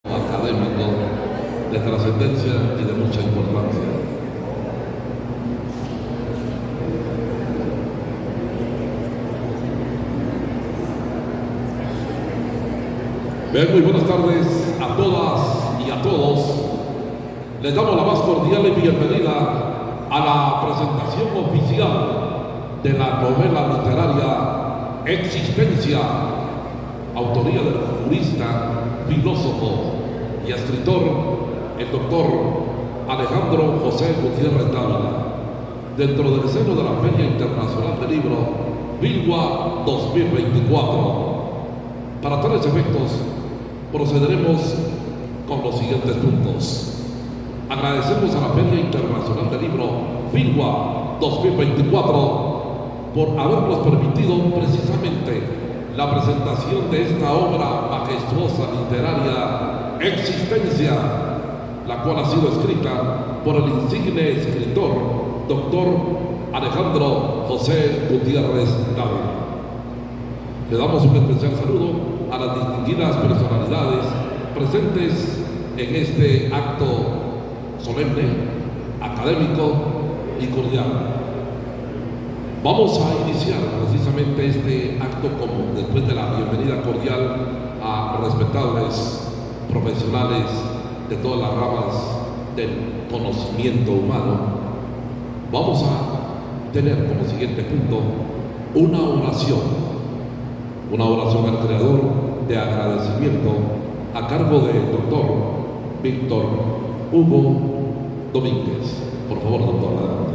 académico de trascendencia y de mucha importancia. Bien, muy buenas tardes a todas y a todos. Les damos la más cordial y bienvenida a la presentación oficial de la novela literaria Existencia, autoría del jurista, filósofo y escritor, el doctor Alejandro José Gutiérrez Dávila, dentro del seno de la Feria Internacional del Libro Bilwa 2024. Para tales efectos, procederemos con los siguientes puntos. Agradecemos a la Feria Internacional del Libro Bilwa 2024 por habernos permitido precisamente la presentación de esta obra majestuosa literaria Existencia, la cual ha sido escrita por el insigne escritor doctor Alejandro José Gutiérrez Dávila. Le damos un especial saludo a las distinguidas personalidades presentes en este acto solemne, académico y cordial. Vamos a iniciar precisamente este acto como después de la bienvenida cordial a respetables profesionales de todas las ramas del conocimiento humano. Vamos a tener como siguiente punto una oración al Creador de agradecimiento a cargo del doctor Víctor Hugo Domínguez. Por favor, doctor, adelante.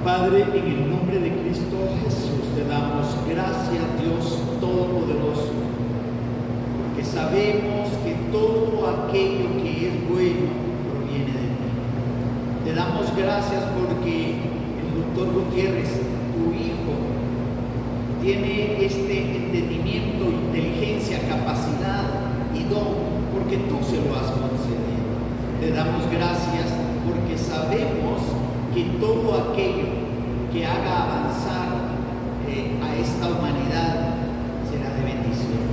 Padre, en el nombre de Cristo Jesús, te damos gracias, Dios Todopoderoso, porque sabemos que todo aquello que es bueno proviene de ti. Te damos gracias porque el doctor Gutiérrez, tu hijo, tiene este entendimiento, inteligencia, capacidad y don, porque tú se lo has concedido. Te damos gracias porque sabemos que todo aquello que haga avanzar a esta humanidad será de bendición.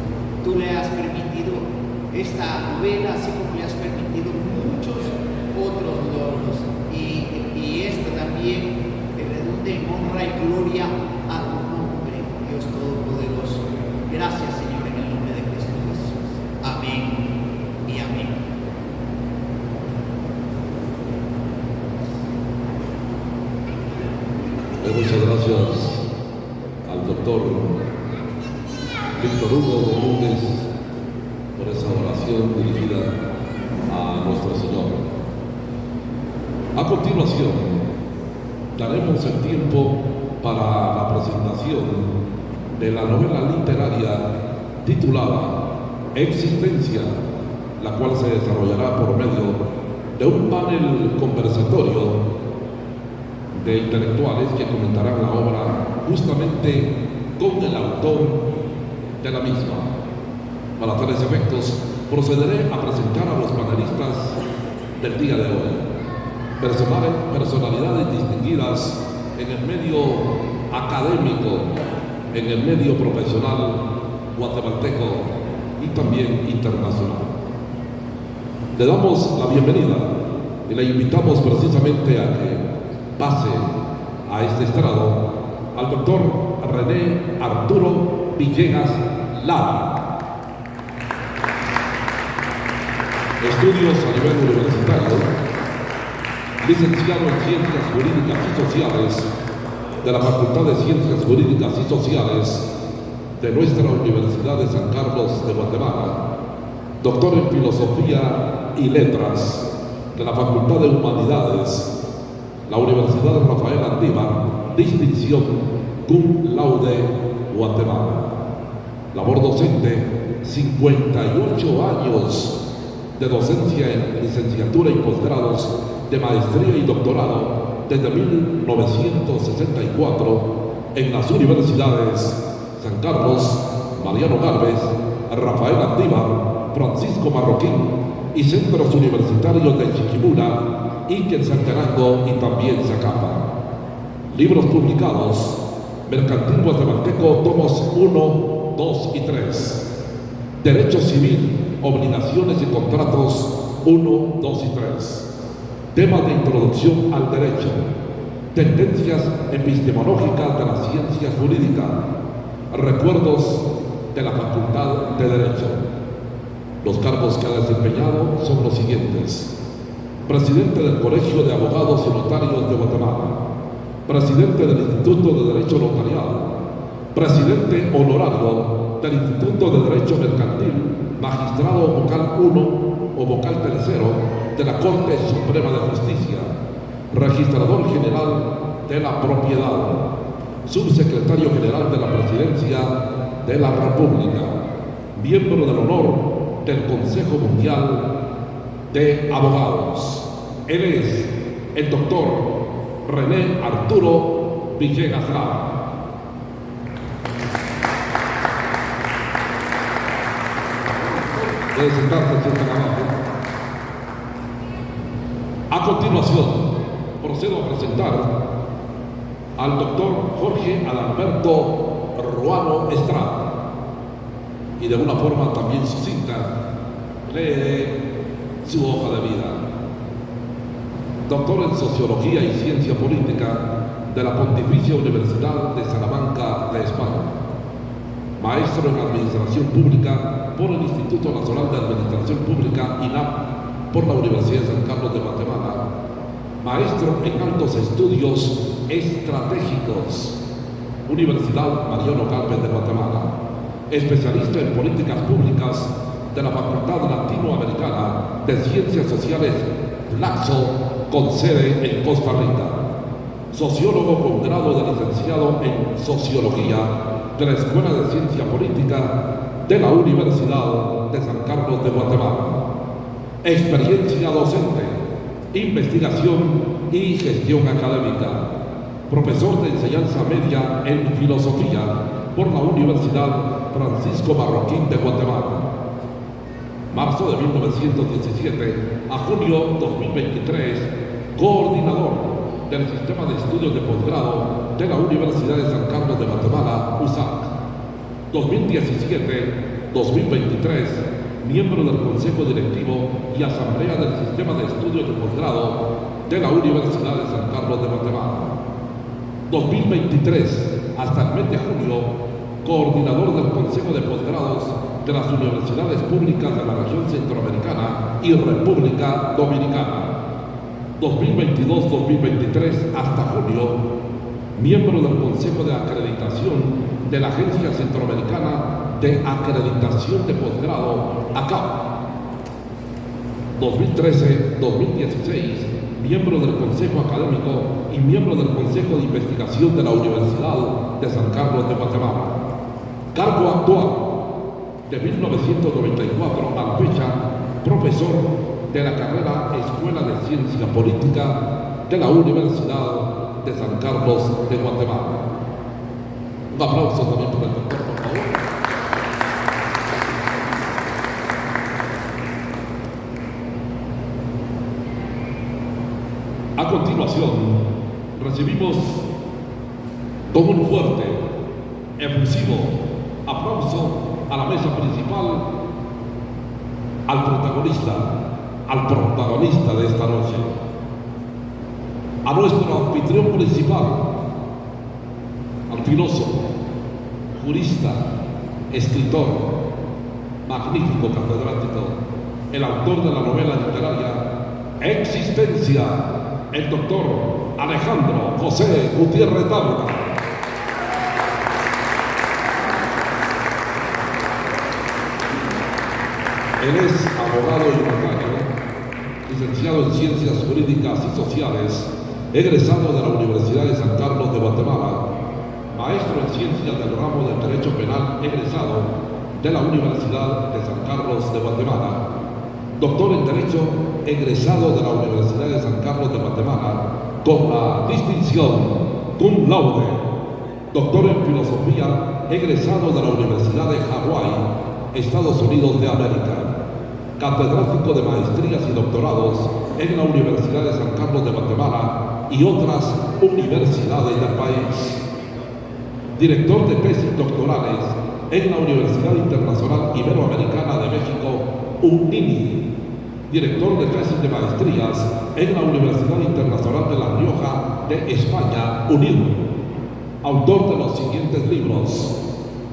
Tú le has permitido esta novela, así como le has permitido muchos otros logros, y esto también que redunde en honra y gloria a tu nombre, Dios Todopoderoso. Gracias, Señor, en el nombre de Cristo Jesús. Amén y amén. Muchas gracias al doctor Víctor Hugo Domínguez por esa oración dirigida a nuestro Señor. A continuación, daremos el tiempo para la presentación de la novela literaria titulada Existencia, la cual se desarrollará por medio de un panel conversatorio de intelectuales que comentarán la obra justamente con el autor de la misma. Para tales efectos, procederé a presentar a los panelistas del día de hoy, personalidades distinguidas en el medio académico, en el medio profesional guatemalteco y también internacional. Le damos la bienvenida y le invitamos precisamente a que pase a este estrado al doctor René Arturo Villegas Lara. Estudios a nivel universitario, licenciado en Ciencias Jurídicas y Sociales de la Facultad de Ciencias Jurídicas y Sociales de nuestra Universidad de San Carlos de Guatemala, doctor en Filosofía y Letras de la Facultad de Humanidades, la Universidad Rafael Andívar, distinción cum laude Guatemala. Labor docente, 58 años de docencia en licenciatura y posgrados de maestría y doctorado desde 1964 en las universidades San Carlos, Mariano Gálvez, Rafael Andívar, Francisco Marroquín y centros universitarios de Chiquimula, Iquensantenango y también Zacapa. Libros publicados: Mercantil Guatemalteco, tomos 1, 2 y 3. Derecho Civil, Obligaciones y Contratos 1, 2 y 3. Temas de introducción al derecho. Tendencias epistemológicas de la ciencia jurídica. Recuerdos de la Facultad de Derecho. Los cargos que ha desempeñado son los siguientes: presidente del Colegio de Abogados y Notarios de Guatemala, presidente del Instituto de Derecho Notarial, presidente honorario del Instituto de Derecho Mercantil, magistrado vocal 1 o vocal 3 de la Corte Suprema de Justicia, registrador general de la propiedad, subsecretario general de la Presidencia de la República, miembro del honor del Consejo Mundial de Abogados. Él es el doctor René Arturo Villegas Lara. Debe sentarse, a continuación, procedo a presentar al doctor Jorge Adalberto Ruano Estrada, y de una forma también sucinta lee su hoja de vida. Doctor en Sociología y Ciencia Política de la Pontificia Universidad de Salamanca de España. Maestro en Administración Pública por el Instituto Nacional de Administración Pública, INAP, por la Universidad de San Carlos de Guatemala. Maestro en Altos Estudios Estratégicos, Universidad Mariano Gálvez de Guatemala. Especialista en Políticas Públicas de la Facultad Latinoamericana de Ciencias Sociales, Flaxo, con sede en Costa Rica. Sociólogo con grado de licenciado en Sociología de la Escuela de Ciencia Política de la Universidad de San Carlos de Guatemala. Experiencia docente, investigación y gestión académica. Profesor de enseñanza media en filosofía por la Universidad Francisco Marroquín de Guatemala. Marzo de 1917 a junio 2023, coordinador del Sistema de Estudios de Posgrado de la Universidad de San Carlos de Guatemala, USAC. 2017-2023, miembro del Consejo Directivo y Asamblea del Sistema de Estudios de Posgrado de la Universidad de San Carlos de Guatemala. 2023 hasta el mes de junio, coordinador del Consejo de Posgrados de las Universidades Públicas de la Región Centroamericana y República Dominicana. 2022-2023 hasta junio, miembro del Consejo de Acreditación de la Agencia Centroamericana de Acreditación de Posgrado, ACAP. 2013-2016, miembro del Consejo Académico y miembro del Consejo de Investigación de la Universidad de San Carlos de Guatemala. Cargo actual, de 1994 a la fecha, profesor de la carrera Escuela de Ciencia Política de la Universidad de San Carlos de Guatemala. Un aplauso también para el doctor, por favor. A continuación, recibimos con un fuerte, efusivo aplauso a la mesa principal al protagonista de esta noche, a nuestro anfitrión principal, al filósofo, jurista, escritor, magnífico catedrático, el autor de la novela literaria Existencia, el doctor Alejandro José Gutiérrez Dávila. Él es abogado y notario, licenciado en Ciencias Jurídicas y Sociales, egresado de la Universidad de San Carlos de Guatemala, maestro en Ciencias del ramo del Derecho Penal, egresado de la Universidad de San Carlos de Guatemala, doctor en Derecho, egresado de la Universidad de San Carlos de Guatemala, con la distinción cum laude, doctor en Filosofía, egresado de la Universidad de Hawái, Estados Unidos de América, catedrático de maestrías y doctorados en la Universidad de San Carlos de Guatemala y otras universidades del país, director de tesis doctorales en la Universidad Internacional Iberoamericana de México, UNIMI, director de tesis de maestrías en la Universidad Internacional de La Rioja de España, UNIR, autor de los siguientes libros: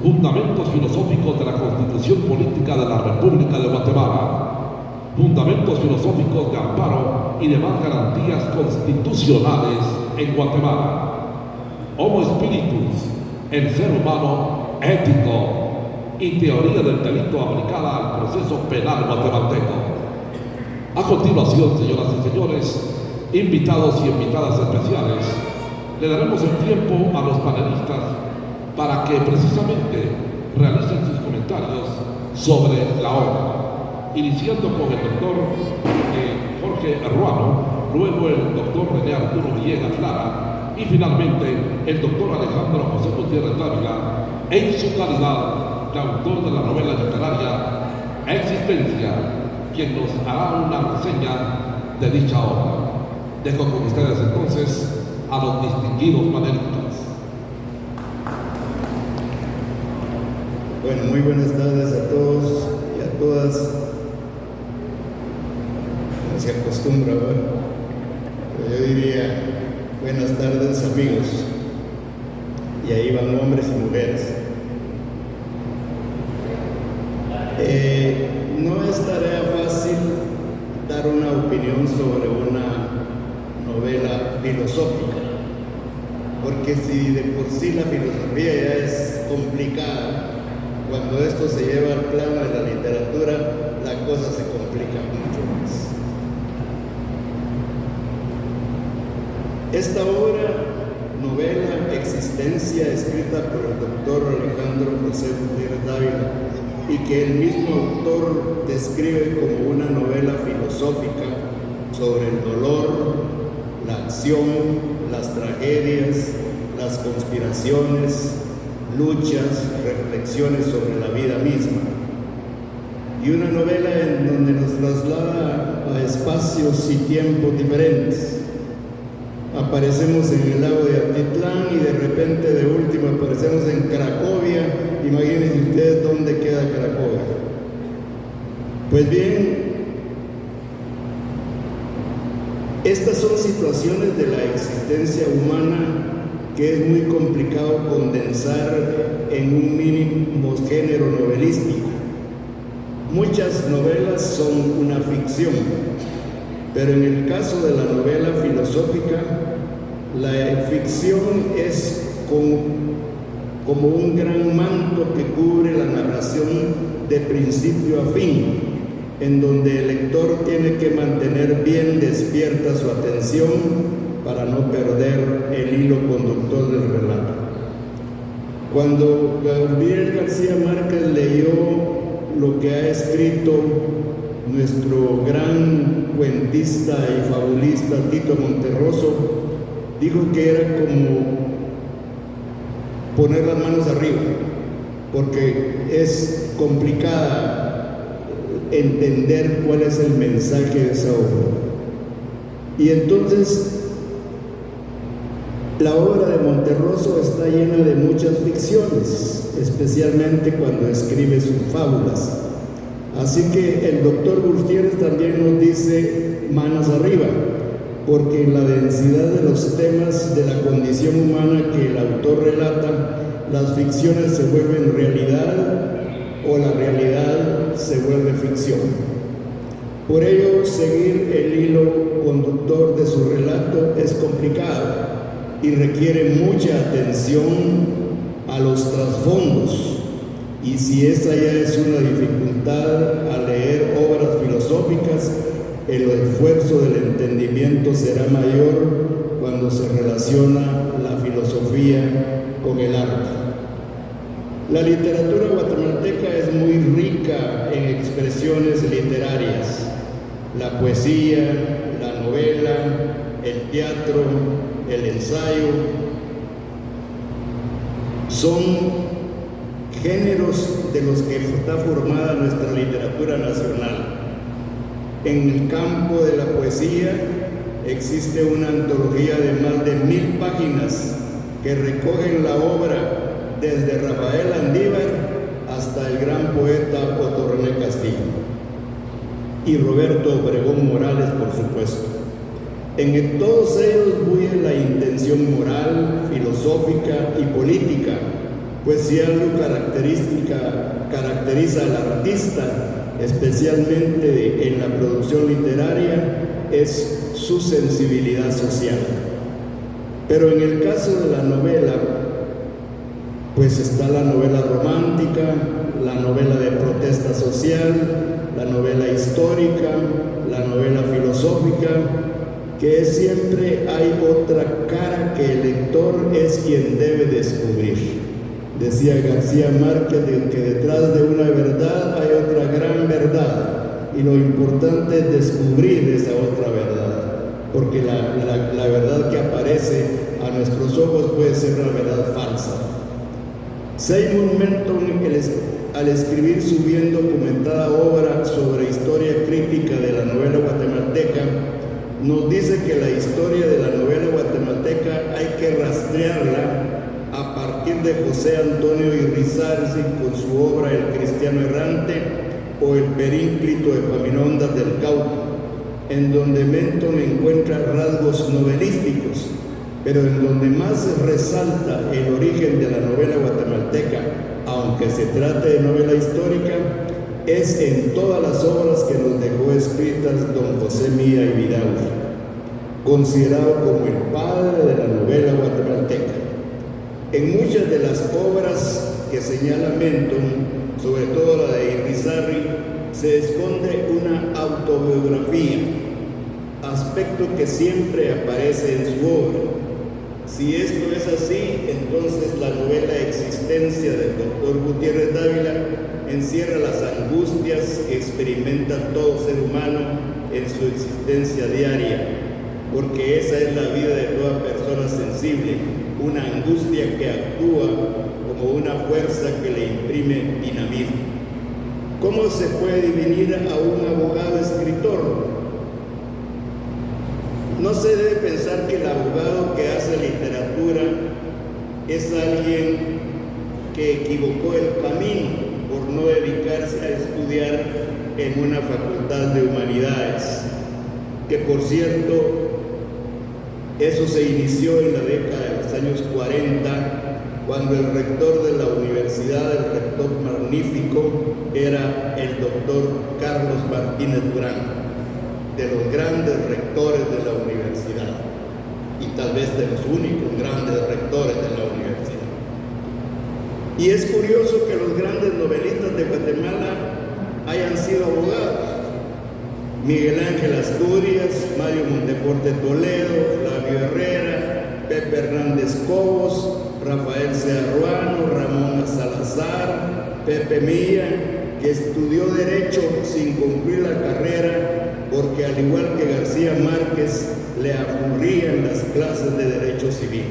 Fundamentos filosóficos de la Constitución Política de la República de Guatemala, Fundamentos filosóficos de amparo y demás garantías constitucionales en Guatemala, Homo Spiritus, el ser humano ético y teoría del delito aplicada al proceso penal guatemalteco. A continuación, señoras y señores, invitados y invitadas especiales, le daremos el tiempo a los panelistas para que precisamente realicen sus comentarios sobre la obra, iniciando con el doctor Jorge Ruano, luego el doctor René Arturo Villegas Lara y finalmente el doctor Alejandro José Gutiérrez Dávila, en su calidad de autor de la novela literaria Existencia, quien nos hará una reseña de dicha obra. Dejo con ustedes entonces a los distinguidos panelistas. Bueno, muy buenas tardes a todos y a todas. Como se acostumbra, ¿verdad? Pero yo diría, buenas tardes, amigos. Y ahí van hombres y mujeres. No es tarea fácil dar una opinión sobre una novela filosófica, porque si de por sí la filosofía ya es complicada, cuando esto se lleva al plano de la literatura, la cosa se complica mucho más. Esta obra, novela Existencia, escrita por el doctor Alejandro José Gutiérrez Dávila, y que el mismo autor describe como una novela filosófica sobre el dolor, la acción, las tragedias, las conspiraciones, luchas, reflexiones sobre la vida misma. Y una novela en donde nos traslada a espacios y tiempos diferentes. Aparecemos en el lago de Atitlán y de repente de último aparecemos en Cracovia. Imagínense ustedes dónde queda Cracovia. Pues bien, estas son situaciones de la existencia humana que es muy complicado condensar en un mínimo género novelístico. Muchas novelas son una ficción, pero en el caso de la novela filosófica, la ficción es como un gran manto que cubre la narración de principio a fin, en donde el lector tiene que mantener bien despierta su atención para no perder el hilo conductor del relato. Cuando Gabriel García Márquez leyó lo que ha escrito nuestro gran cuentista y fabulista Tito Monterroso, dijo que era como poner las manos arriba, porque es complicada entender cuál es el mensaje de esa obra. Y entonces la obra de Monterroso está llena de muchas ficciones, especialmente cuando escribe sus fábulas. Así que el doctor Gutiérrez también nos dice manos arriba, porque en la densidad de los temas de la condición humana que el autor relata, las ficciones se vuelven realidad o la realidad se vuelve ficción. Por ello, seguir el hilo conductor de su relato es complicado y requiere mucha atención a los trasfondos. Y si esa ya es una dificultad al leer obras filosóficas, el esfuerzo del entendimiento será mayor cuando se relaciona la filosofía con el arte. La literatura guatemalteca es muy rica en expresiones literarias. La poesía, la novela, el teatro, el ensayo, son géneros de los que está formada nuestra literatura nacional. En el campo de la poesía existe una antología de más de 1000 páginas que recogen la obra desde Rafael Andívar hasta el gran poeta Otto René Castillo y Roberto Obregón Morales, por supuesto. En todos ellos bulle la intención moral, filosófica y política, pues si algo caracteriza al artista, especialmente en la producción literaria, es su sensibilidad social. Pero en el caso de la novela, pues está la novela romántica, la novela de protesta social, la novela histórica, la novela filosófica, que siempre hay otra cara que el lector es quien debe descubrir. Decía García Márquez que detrás de una verdad hay otra gran verdad, y lo importante es descubrir esa otra verdad, porque la verdad que aparece a nuestros ojos puede ser una verdad falsa. Seymour Menton, al escribir su bien documentada obra sobre historia crítica de la novela guatemalteca, nos dice que la historia de la novela guatemalteca hay que rastrearla a partir de José Antonio Irrizarzi con su obra El Cristiano Errante o El Perínclito de Epaminondas del Cauca, en donde Menton encuentra rasgos novelísticos, pero en donde más resalta el origen de la novela guatemalteca, aunque se trate de novela histórica, es en todas las obras que nos dejó escritas don José Mía y Vidaurri, considerado como el padre de la novela guatemalteca. En muchas de las obras que señala Menton, sobre todo la de Irrizarri, se esconde una autobiografía, aspecto que siempre aparece en su obra. Si esto es así, entonces la novela Existencia del doctor Gutiérrez Dávila encierra las angustias que experimenta todo ser humano en su existencia diaria, porque esa es la vida de toda persona sensible, una angustia que actúa como una fuerza que le imprime dinamismo. ¿Cómo se puede dividir a un abogado escritor? No se debe pensar que el abogado que hace literatura es alguien que equivocó el camino por no dedicarse a estudiar en una facultad de humanidades, que por cierto, eso se inició en la década de los años 40, cuando el rector de la universidad, el rector magnífico, era el doctor Carlos Martínez Durán, de los grandes rectores de la universidad y tal vez de los únicos grandes rectores de la universidad. Y es curioso que los grandes novelistas de Guatemala hayan sido abogados. Miguel Ángel Asturias, Mario Monteporte Toledo, Flavio Herrera, Pepe Hernández Cobos, Rafael Searruano, Ramón Salazar, Pepe Milla, que estudió Derecho sin concluir la carrera porque al igual que García Márquez le aburrían las clases de Derecho Civil.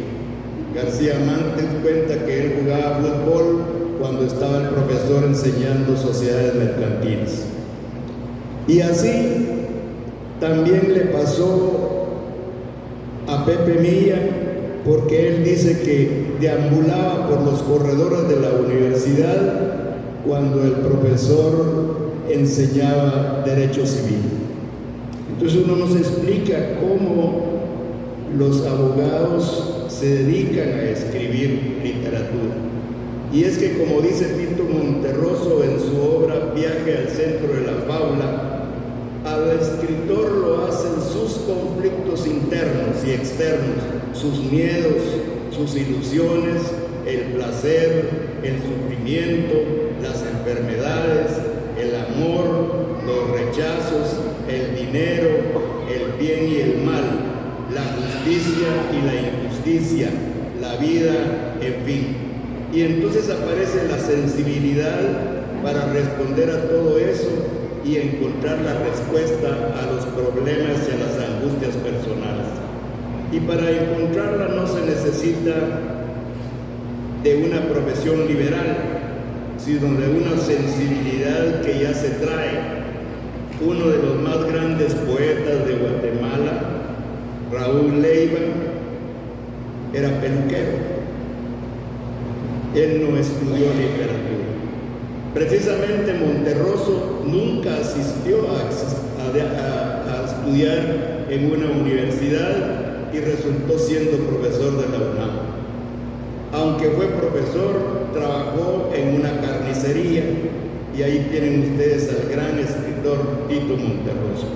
García Márquez cuenta que él jugaba fútbol cuando estaba el profesor enseñando sociedades mercantiles. Y así también le pasó a Pepe Milla, porque él dice que deambulaba por los corredores de la universidad cuando el profesor enseñaba Derecho Civil. Entonces uno nos explica cómo los abogados se dedican a escribir literatura. Y es que, como dice Tito Monterroso en su obra Viaje al centro de la fábula, Al escritor lo hacen sus conflictos internos y externos, sus miedos, sus ilusiones, el placer, el sufrimiento, las enfermedades, el amor, los rechazos, el dinero, el bien y el mal, la justicia y la injusticia, la vida, en fin. Y entonces aparece la sensibilidad para responder a todo eso y encontrar la respuesta a los problemas y a las angustias personales. Y para encontrarla no se necesita de una profesión liberal, sino de una sensibilidad que ya se trae. Uno de los más grandes poetas de Guatemala, Raúl Leiva, era peluquero. Él no estudió literatura. Precisamente Monterroso nunca asistió a estudiar en una universidad y resultó siendo profesor de la UNAM. Aunque fue profesor, trabajó en una carnicería y ahí tienen ustedes al gran escritor Tito Monterroso.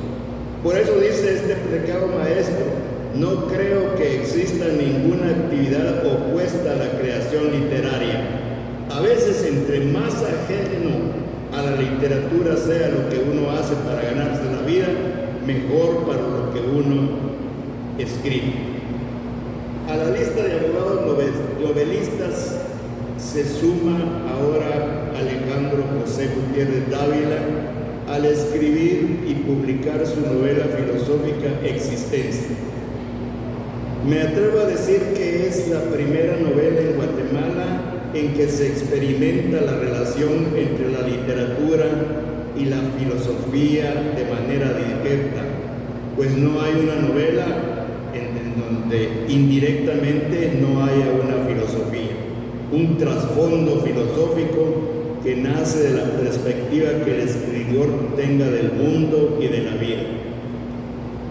Por eso dice este precado maestro: no creo que exista ninguna actividad opuesta a la creación literaria. A veces, entre más ajeno a la literatura sea lo que uno hace para ganarse la vida, mejor para lo que uno escribe. A la lista de abogados novelistas se suma ahora Alejandro José Gutiérrez Dávila al escribir y publicar su novela filosófica Existencia. Me atrevo a decir que es la primera novela en Guatemala en que se experimenta la relación entre la literatura y la filosofía de manera directa, pues no hay una novela en donde indirectamente no haya una filosofía, un trasfondo filosófico que nace de la perspectiva que el escritor tenga del mundo y de la vida.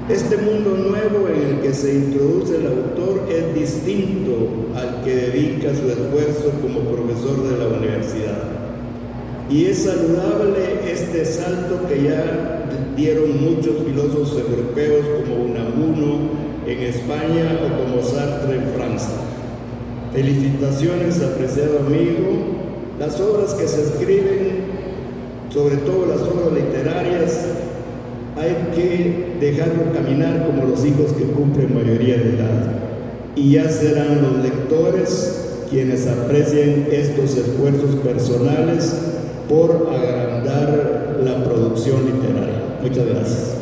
Este mundo nuevo en el que se introduce el autor es distinto al que dedica su esfuerzo como profesor de la universidad. Y es saludable este salto que ya dieron muchos filósofos europeos como Unamuno en España o como Sartre en Francia. Felicitaciones, apreciado amigo. Las obras que se escriben, sobre todo las obras literarias, hay que dejarlo caminar como los hijos que cumplen mayoría de edad. Y ya serán los lectores quienes aprecien estos esfuerzos personales por agrandar la producción literaria. Muchas gracias.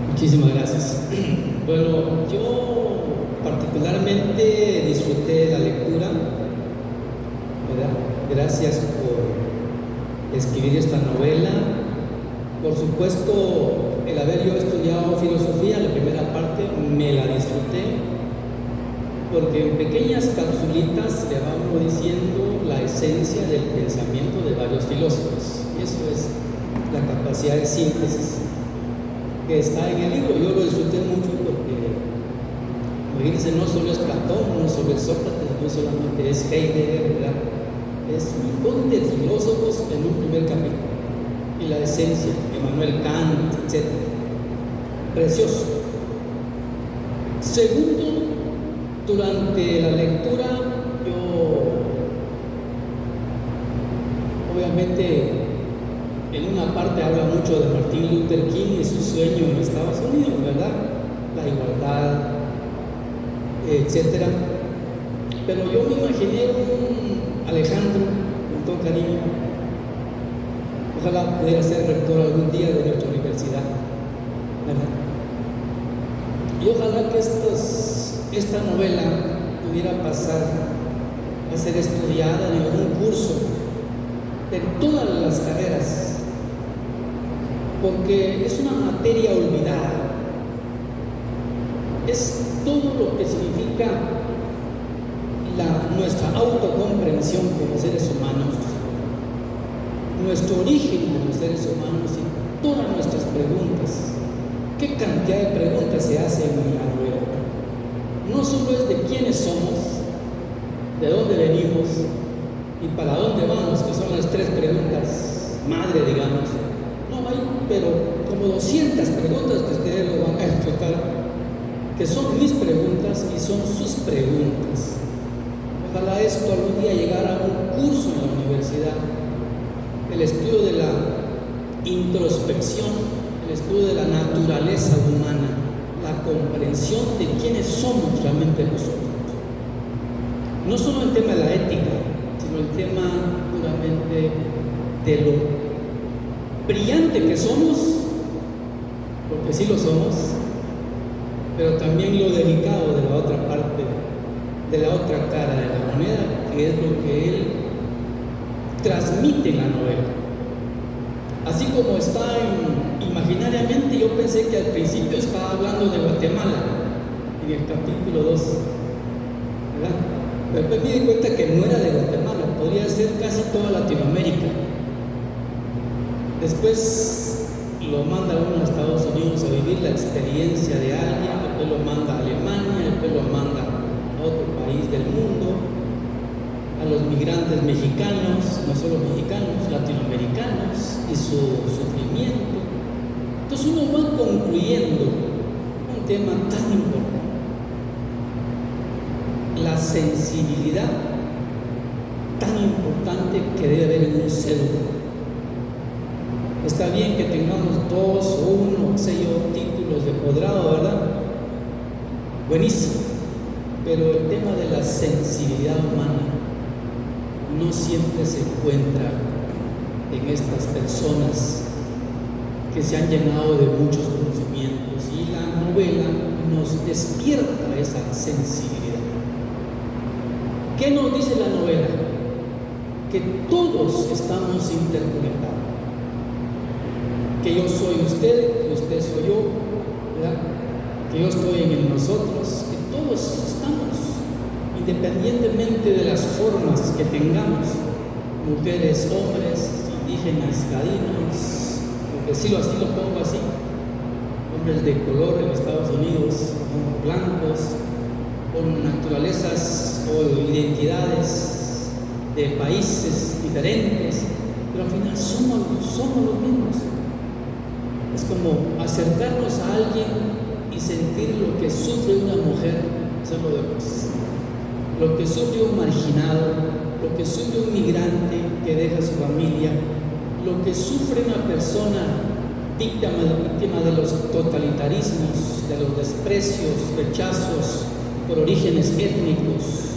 Muchísimas gracias. Bueno, yo particularmente disfruté la lectura, ¿verdad? Gracias por escribir esta novela. Por supuesto, el haber yo estudiado filosofía, la primera parte, me la disfruté, porque en pequeñas capsulitas le va uno diciendo la esencia del pensamiento de varios filósofos. Y eso es la capacidad de síntesis que está en el libro. Yo lo disfruté mucho porque, imagínense, no solo es Platón, no solo es Sócrates, no solamente es Heidegger, ¿verdad? Es un montón de filósofos en un primer capítulo. Y la esencia, Emmanuel Kant, etc. Precioso. Segundo, durante la lectura, yo obviamente en una parte habla mucho de Martin Luther King y su sueño en Estados Unidos, ¿verdad? La igualdad, etc. Pero yo me imaginé un Alejandro, con todo cariño, ojalá pudiera ser rector algún día de nuestra universidad, ¿verdad? Y ojalá que esta novela pudiera pasar a ser estudiada en algún curso de todas las carreras, porque es una materia olvidada. Es todo lo que significa nuestra autocomprensión como seres humanos, nuestro origen como seres humanos y todas nuestras preguntas. ¿Qué cantidad de preguntas se hacen en la novela? No solo es de quiénes somos, ¿De dónde venimos? ¿Y para dónde vamos? Que son las 3 preguntas madre, digamos. No hay, pero como 200 preguntas que ustedes lo van a disfrutar, que son mis preguntas y son sus preguntas. Ojalá esto algún día llegara a un curso en la universidad, el estudio de la introspección, el estudio de la naturaleza humana, la comprensión de quiénes somos realmente nosotros. No solo el tema de la ética, sino el tema puramente de lo brillante que somos, porque sí lo somos, pero también lo delicado de la otra parte, de la otra cara de la moneda, que es lo que él transmite en la novela. Así como está imaginariamente, yo pensé que al principio estaba hablando de Guatemala, en el capítulo 2, ¿verdad? Pero después me di cuenta que no era de Guatemala, podría ser casi toda Latinoamérica. Después lo manda uno a Estados Unidos a vivir la experiencia de alguien, después lo manda a Alemania, después lo manda a otro país del mundo, a los migrantes mexicanos, no solo mexicanos, latinoamericanos y su sufrimiento. Entonces uno va concluyendo un tema tan importante, la sensibilidad tan importante que debe haber en un ser humano. Está bien que tengamos 2 o 1, sé yo, títulos de posgrado, ¿verdad? Buenísimo. Pero el tema de la sensibilidad humana no siempre se encuentra en estas personas que se han llenado de muchos conocimientos, y la novela nos despierta esa sensibilidad. ¿Qué nos dice la novela? Que todos estamos interconectados. Que yo soy usted, que usted soy yo, ¿verdad? Que yo estoy en el nosotros, que todos estamos, independientemente de las formas que tengamos, mujeres, hombres, indígenas, ladinos, porque así lo pongo así, hombres de color en Estados Unidos, ¿no? Blancos, con naturalezas o identidades de países diferentes, pero al final somos los mismos. Es como acercarnos a alguien y sentir lo que sufre una mujer, eso es lo de cosas. Lo que sufre un marginado, lo que sufre un migrante que deja su familia, lo que sufre una persona víctima de los totalitarismos, de los desprecios, rechazos por orígenes étnicos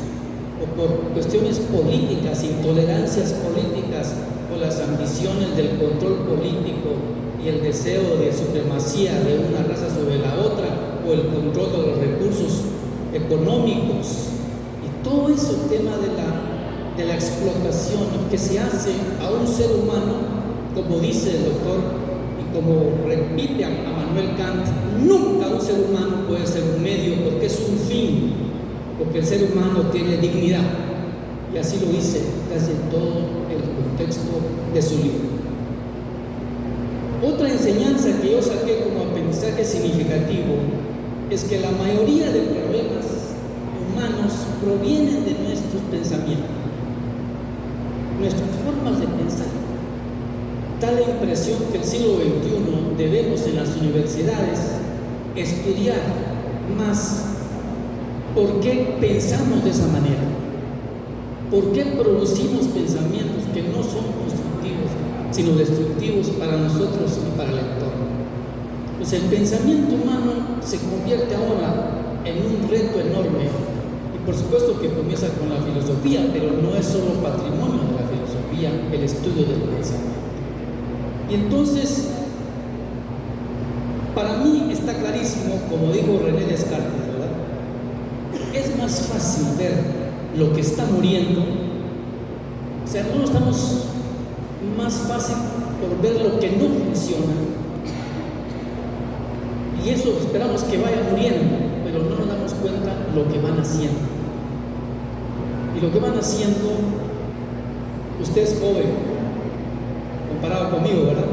o por cuestiones políticas, intolerancias políticas, por las ambiciones del control político y el deseo de supremacía de una raza sobre la otra, o el control de los recursos económicos, y todo eso, el tema de la explotación que se hace a un ser humano, como dice el doctor y como repite a Manuel Kant, nunca un ser humano puede ser un medio, porque es un fin, porque el ser humano tiene dignidad, y así lo dice casi en todo el contexto de su libro. Otra enseñanza que yo saqué como aprendizaje significativo es que la mayoría de problemas humanos provienen de nuestros pensamientos, nuestras formas de pensar. Da la impresión que el siglo XXI debemos en las universidades estudiar más por qué pensamos de esa manera, por qué producimos pensamientos que no son constructivos, sino destructivos para nosotros y para el entorno. Pues el pensamiento humano se convierte ahora en un reto enorme, y por supuesto que comienza con la filosofía, pero no es solo patrimonio de la filosofía el estudio del pensamiento. Y entonces, para mí está clarísimo, como dijo René Descartes, ¿verdad? Es más fácil ver lo que está muriendo, o sea, no estamos más fácil por ver lo que no funciona, y eso esperamos que vaya muriendo, pero no nos damos cuenta lo que van haciendo. Y lo que van haciendo, usted es joven comparado conmigo, ¿verdad?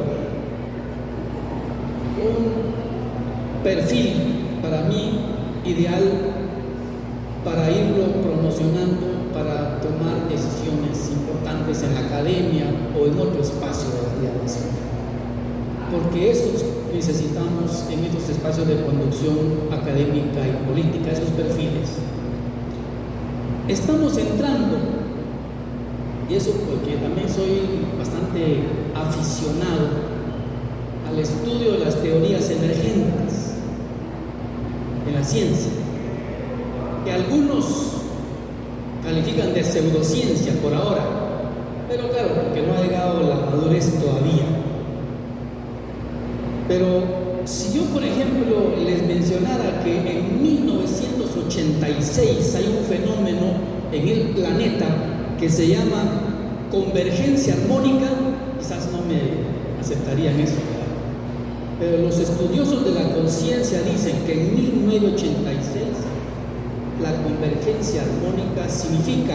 Un perfil para mí ideal para irlo promocionando, para tomar decisiones importantes en la academia o en otro espacio de la vida nacional. Porque esos necesitamos en estos espacios de conducción académica y política, esos perfiles. Estamos entrando, y eso porque también soy bastante aficionado al estudio de las teorías emergentes en la ciencia, que algunos califican de pseudociencia por ahora, pero claro, porque no ha llegado la madurez todavía. Pero si yo, por ejemplo, les mencionara que en 1986 hay un fenómeno en el planeta que se llama convergencia armónica, quizás no me aceptarían eso, pero los estudiosos de la conciencia dicen que en 1986 la convergencia armónica significa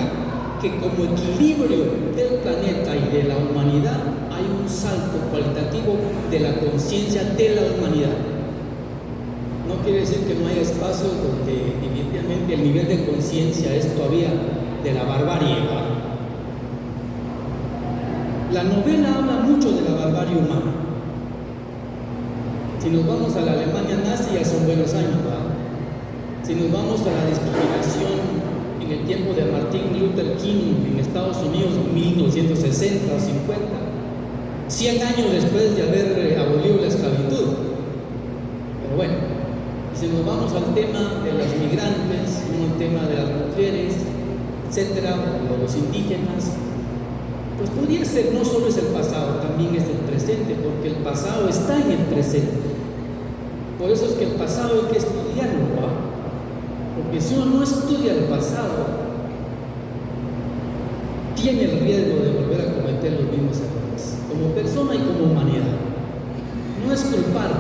que como equilibrio del planeta y de la humanidad hay un salto cualitativo de la conciencia de la humanidad. No quiere decir que no haya espacios donde evidentemente el nivel de conciencia es todavía de la barbarie, ¿verdad? La novela habla mucho de la barbarie humana. Si nos vamos a la Alemania nazi ya son buenos años, ¿verdad? Si nos vamos a la discriminación en el tiempo de Martin Luther King en Estados Unidos, 1960 o 50, 100 años después de haber abolido la esclavitud. Pero bueno, si nos vamos al tema de los migrantes, al tema de las mujeres, etcétera, o los indígenas, pues podría ser, no solo es el pasado, también es el presente, porque el pasado está en el presente. Por eso es que el pasado hay que estudiarlo, ¿va? Porque si uno no estudia el pasado, tiene el riesgo de volver a cometer los mismos errores, como persona y como humanidad. No es culpar,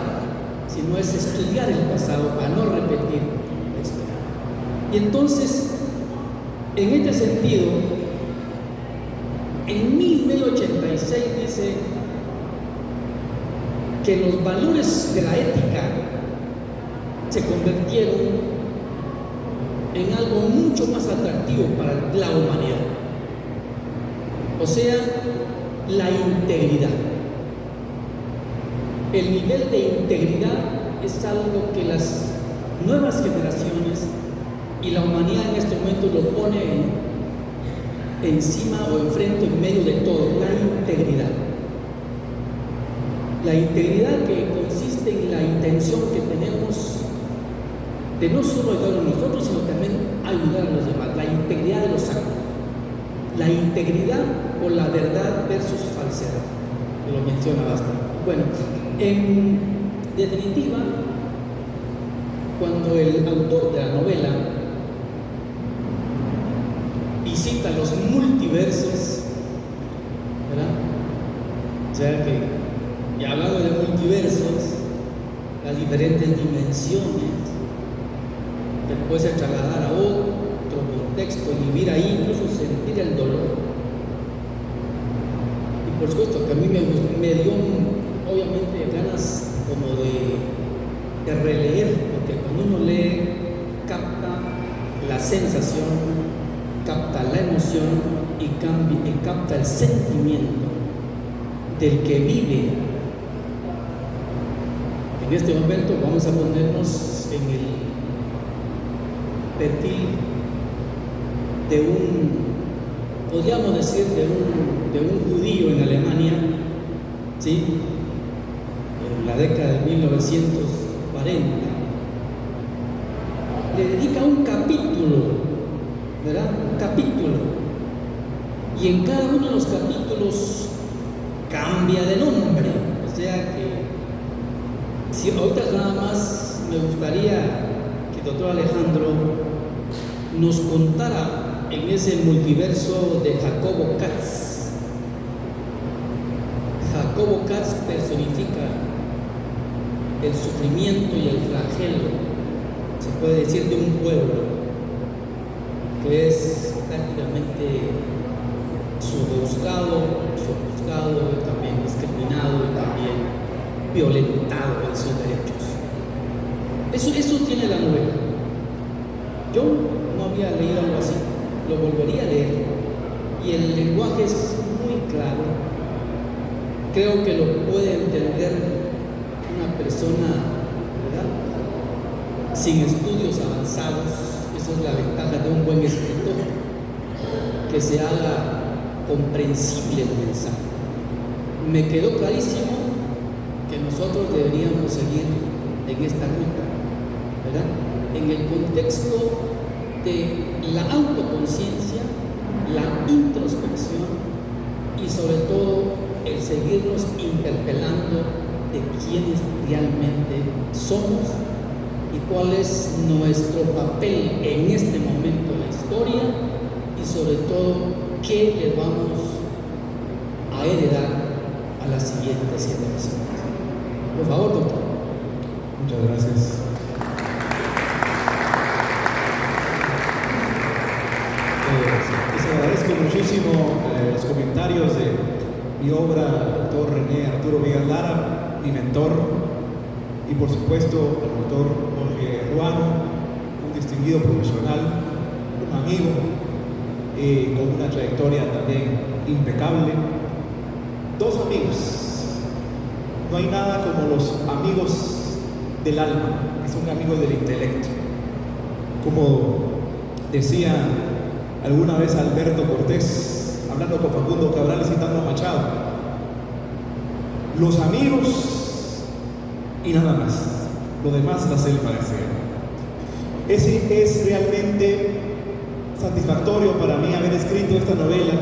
sino es estudiar el pasado para no repetir esto. Y entonces, en este sentido, en 1986 dice que los valores de la ética se convirtieron en algo mucho más atractivo para la humanidad. O sea, la integridad. El nivel de integridad es algo que las nuevas generaciones y la humanidad en este momento lo pone encima o enfrente, en medio de todo, la integridad. La integridad que consiste en la intención que tenemos de no solo ayudar a nosotros, sino también ayudar a los demás. La integridad de los actos. La integridad o la verdad versus falsedad. Que lo menciona bastante. Bueno, en definitiva, cuando el autor de la novela visita los multiversos, ¿verdad? O sea que, y hablando de multiversos, las diferentes dimensiones, te puedes trasladar a otro contexto y vivir ahí, incluso sentir el dolor. Y por supuesto que a mí me dio obviamente ganas como de releer, porque cuando uno lee capta la sensación, capta la emoción y capta el sentimiento del que vive. En este momento vamos a ponernos en el perfil de podríamos decir, de un judío en Alemania, ¿sí? En la década de 1940, le dedica un capítulo, ¿verdad? Un capítulo. Y en cada uno de los capítulos cambia de nombre. O sea que, si ahorita nada más me gustaría que el doctor Alejandro nos contara en ese multiverso de Jacobo Katz. Jacobo Katz personifica el sufrimiento y el flagelo, se puede decir, de un pueblo que es prácticamente sojuzgado y también discriminado y también violentado en sus derechos. Eso tiene la novela. Yo no había leído algo así. lo volvería a leer y el lenguaje es muy claro. Creo que lo puede entender una persona, ¿verdad?, sin estudios avanzados. Esa es la ventaja de un buen escritor, que se haga comprensible el mensaje. Me quedó clarísimo que nosotros deberíamos seguir en esta ruta, ¿verdad?, en el contexto de la autoconciencia, la introspección y sobre todo el seguirnos interpelando de quiénes realmente somos y cuál es nuestro papel en este momento de la historia y sobre todo qué le vamos a heredar a las siguientes generaciones. Por favor, doctor. Muchas gracias. Les agradezco muchísimo los comentarios de mi obra, doctor René Arturo Villegas Lara, mi mentor, y por supuesto el doctor Jorge Ruano, un distinguido profesional, un amigo, con una trayectoria también impecable. Dos amigos. No hay nada como los amigos del alma, que son amigos del intelecto. Como decía alguna vez Alberto Cortés, hablando con Facundo Cabral y citando a Machado, los amigos y nada más, lo demás la selva desea. Es realmente satisfactorio para mí haber escrito esta novela,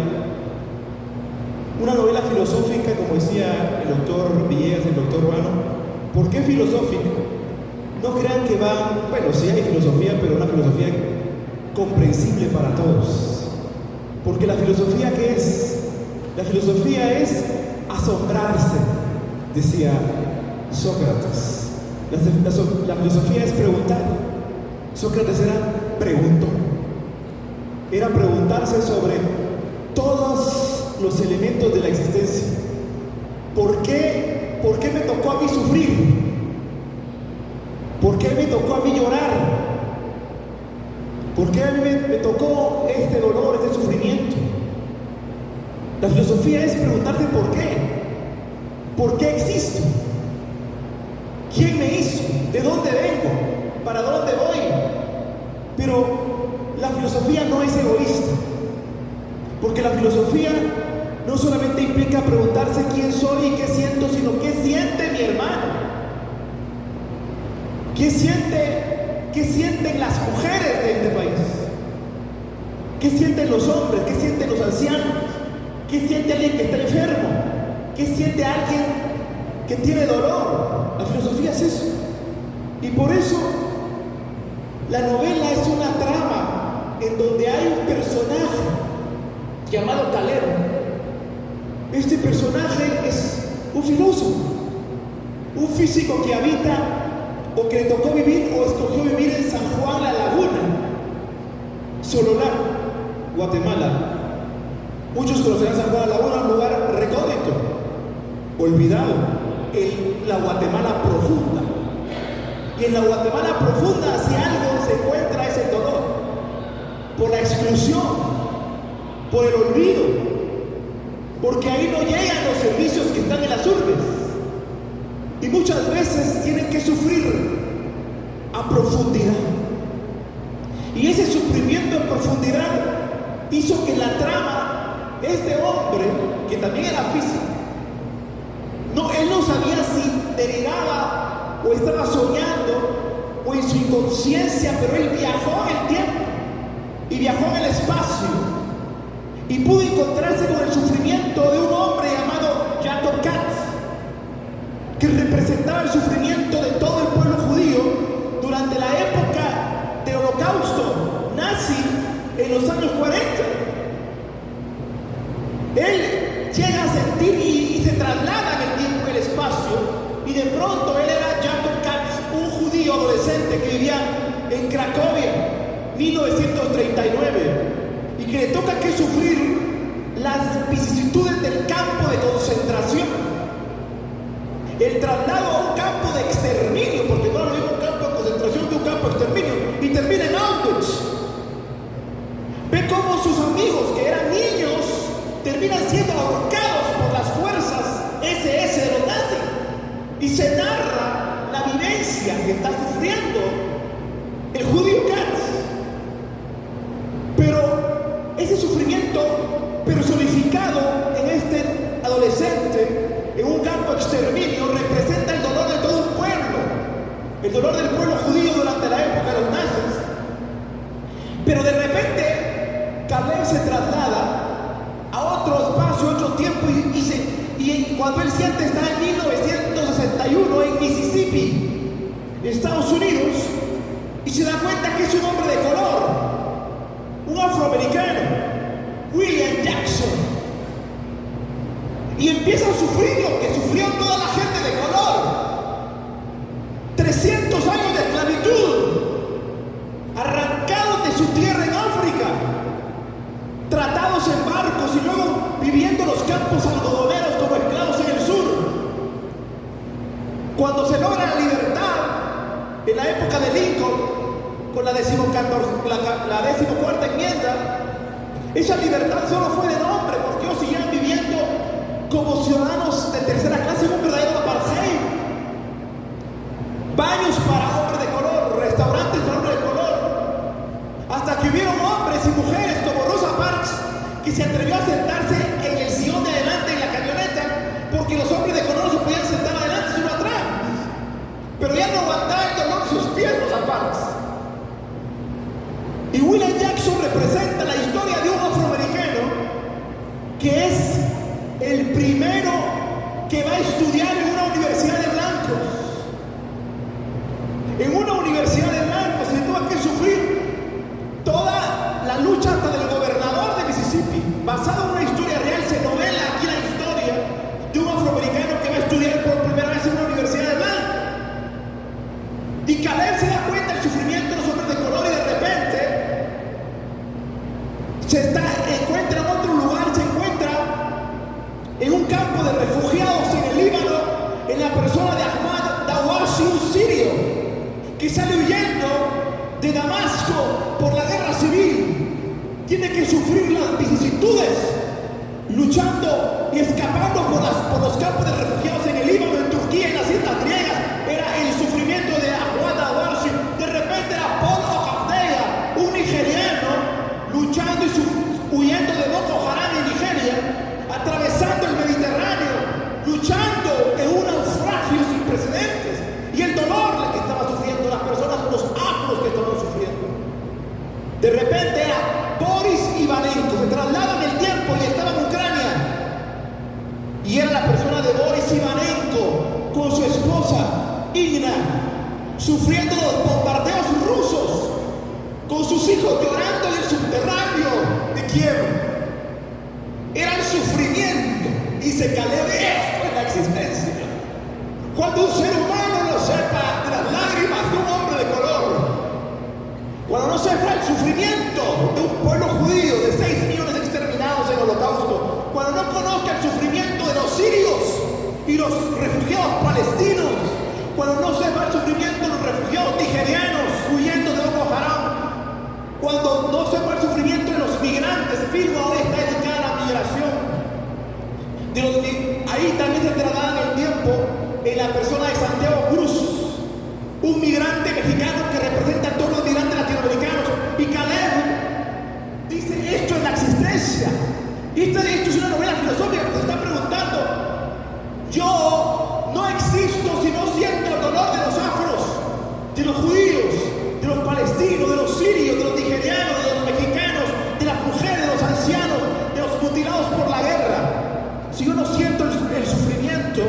una novela filosófica, como decía el doctor Villegas y el doctor Ruano. ¿Por qué filosófica? No crean que va, bueno, sí hay filosofía, pero una filosofía comprensible para todos. Porque la filosofía, ¿qué es? La filosofía es asombrarse, decía Sócrates. La filosofía es preguntar. Sócrates era preguntarse sobre todos los elementos de la existencia. ¿Por qué me tocó a mí sufrir? ¿Por qué me tocó a mí llorar? ¿Por qué a mí me tocó este dolor, este sufrimiento? La filosofía es preguntarse por qué. ¿Por qué existo? ¿Quién me hizo? ¿De dónde vengo? ¿Para dónde voy? Pero la filosofía no es egoísta, porque la filosofía no solamente implica preguntarse quién soy y qué siento, sino qué siente mi hermano. ¿Qué sienten las mujeres de este país? ¿Qué sienten los hombres? ¿Qué sienten los ancianos? ¿Qué siente alguien que está enfermo? ¿Qué siente alguien que tiene dolor? La filosofía es eso. Y por eso la novela es una trama en donde hay un personaje llamado Calero. Este personaje es un filósofo, un físico que habita o que le tocó vivir o escogió vivir en San Juan La Laguna, Sololá, Guatemala. Muchos conocerán San Juan La Laguna, un lugar recóndito, olvidado, la Guatemala profunda. Y en la Guatemala profunda, si algo se encuentra, es el dolor, por la exclusión, por el olvido, porque ahí no llegan los servicios que están en las urbes. Y muchas veces tienen que sufrir a profundidad. Y ese sufrimiento en profundidad hizo que la trama, este hombre, que también era físico, él no sabía si deliraba o estaba soñando o en su inconsciencia, pero él viajó en el tiempo y viajó en el espacio y pudo encontrarse con el sufrimiento de un hombre llamado Jacob Katz, que representaba el sufrimiento de todo el pueblo judío durante la época del holocausto nazi en los años 40. Él llega a sentir y se traslada en el tiempo y el espacio, y de pronto él era Jacob Katz, un judío adolescente que vivía en Cracovia, 1939, y que le toca que sufrir las vicisitudes del campo de concentración, el traslado a un campo de exterminio, porque no es lo mismo un campo de concentración que un campo de exterminio, y termina en Auschwitz. Ve cómo terminan siendo ahorcados por las fuerzas SS de los nazis. Y se narra la vivencia que está sufriendo el judío Katz. Pero ese sufrimiento personificado en este adolescente en un campo de exterminio representa el dolor de todo un pueblo, el dolor del pueblo judío durante la época de los nazis. Pero de repente Caleb se traslada a otro espacio, otro tiempo, y cuando él siente estar en 1961 en Mississippi, Estados Unidos, y se da cuenta que es un hombre de color, un afroamericano, William Jackson, y empieza a sufrir lo que sufrió toda la gente de color. 300 años de esclavitud, arrancados de su tierra en África, tratados en barcos y luego viviendo en los campos algodoneros como esclavos en el sur. Cuando se logra la libertad en la época de Lincoln con la 14ª enmienda, esa libertad solo fue de nombre, porque ellos seguían viviendo como ciudadanos de tercera clase en un verdadero apartheid. Baños para hombres de color, restaurantes para hombres de color, hasta que hubieron hombres y mujeres como Rosa Parks que se atrevió a sentarse en el sillón de adelante en la camioneta, porque los hombres de color no se podían sentar adelante sino atrás, pero ya no aguantaba el dolor de sus pies Rosa Parks. Y William Jackson representa la historia de un afroamericano que es el primero que va a estudiar en una universidad de blancos. En una universidad de blancos se tuvo que sufrir toda la lucha hasta del gobernador de Mississippi. Basado en una historia real, se novela aquí la historia de un afroamericano que va a estudiar por primera vez en una universidad de blancos. Y Caleb se da cuenta del sufrimiento de los hombres de color, y de repente encuentra en otro lugar, se encuentra en un campo de refugiados en el Líbano, en la persona de Ahmad Dawashi, un sirio que sale huyendo de Damasco por la guerra civil. Tiene que sufrir las vicisitudes, luchando y escapando por los campos de refugiados en el Líbano, en Turquía, en las islas griegas. Era el sufrimiento de Ahmad Dawashi. De repente era Paul Ohabdeya, un nigeriano, luchando y huyendo de Boko Haram en Nigeria, atravesando el Mediterráneo, luchando en un naufragio sin precedentes, y el dolor que estaba sufriendo las personas, los afros que estaban sufriendo. De repente era Boris Ivanenko, se traslada en el tiempo y estaba en Ucrania, y era la persona de Boris Ivanenko con su esposa Igna, sufriendo los bombardeos rusos, con sus hijos llorando en el subterráneo de Kiev. Era el sufrimiento. Dice Caleb, esto es la existencia. Cuando un ser humano no sepa de las lágrimas de un hombre de color, cuando no sepa el sufrimiento de un pueblo judío de 6 millones exterminados en el Holocausto, cuando no conozca el sufrimiento de los sirios y los refugiados palestinos, cuando no sepa el sufrimiento de los refugiados nigerianos huyendo de Boko Haram, cuando no sepa el sufrimiento de los migrantes. Filmo ahora está dedicada a la migración. Ahí también se traslada en el tiempo en la persona de Santiago Cruz, un migrante mexicano que representa a todos los migrantes latinoamericanos. Y Caleb dice, esto es la existencia. Esto es una novela filosófica que se está preguntando. Yo no existo si no siento el dolor de los afros, de los judíos, de los palestinos, de los sirios, de los nigerianos, de los mexicanos, de las mujeres, de los ancianos, de los mutilados por la guerra. Si yo no siento el sufrimiento,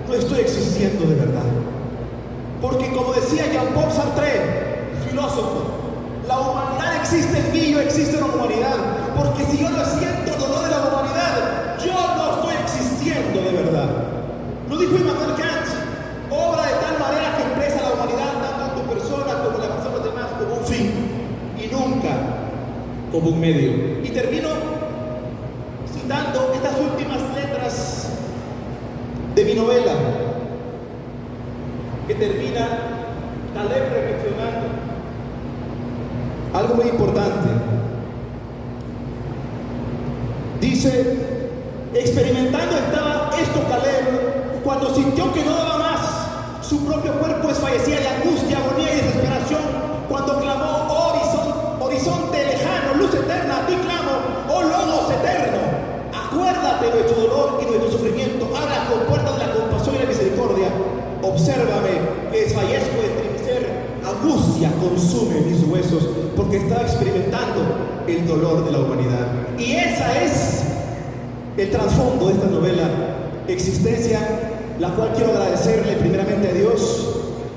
no estoy existiendo de verdad. Porque como decía Jean-Paul Sartre, filósofo, la humanidad existe en mí, yo existo en la humanidad. Porque si yo no siento el dolor de la humanidad, yo no estoy existiendo de verdad. Lo dijo Immanuel Kant, obra de tal manera que expresa la humanidad tanto en tu persona como en la persona de los demás como un fin y nunca como un medio. Y termino citando estas últimas letras de mi novela, que termina Caleb reflexionando algo muy importante. Dice Dice, experimentando estaba esto Caleb cuando sintió que no daba más. Su propio cuerpo desfallecía de angustia, agonía y desesperación. Cuando clamó, oh horizonte lejano, luz eterna, a ti clamo, oh logos eterno. Acuérdate de nuestro dolor y nuestro sufrimiento. Abre las compuertas de la compasión y la misericordia. Obsérvame, que desfallezco entre mi ser. Angustia consume mis huesos, porque estaba experimentando el dolor de la humanidad. Y esa es el trasfondo de esta novela, Existencia, la cual quiero agradecerle primeramente a Dios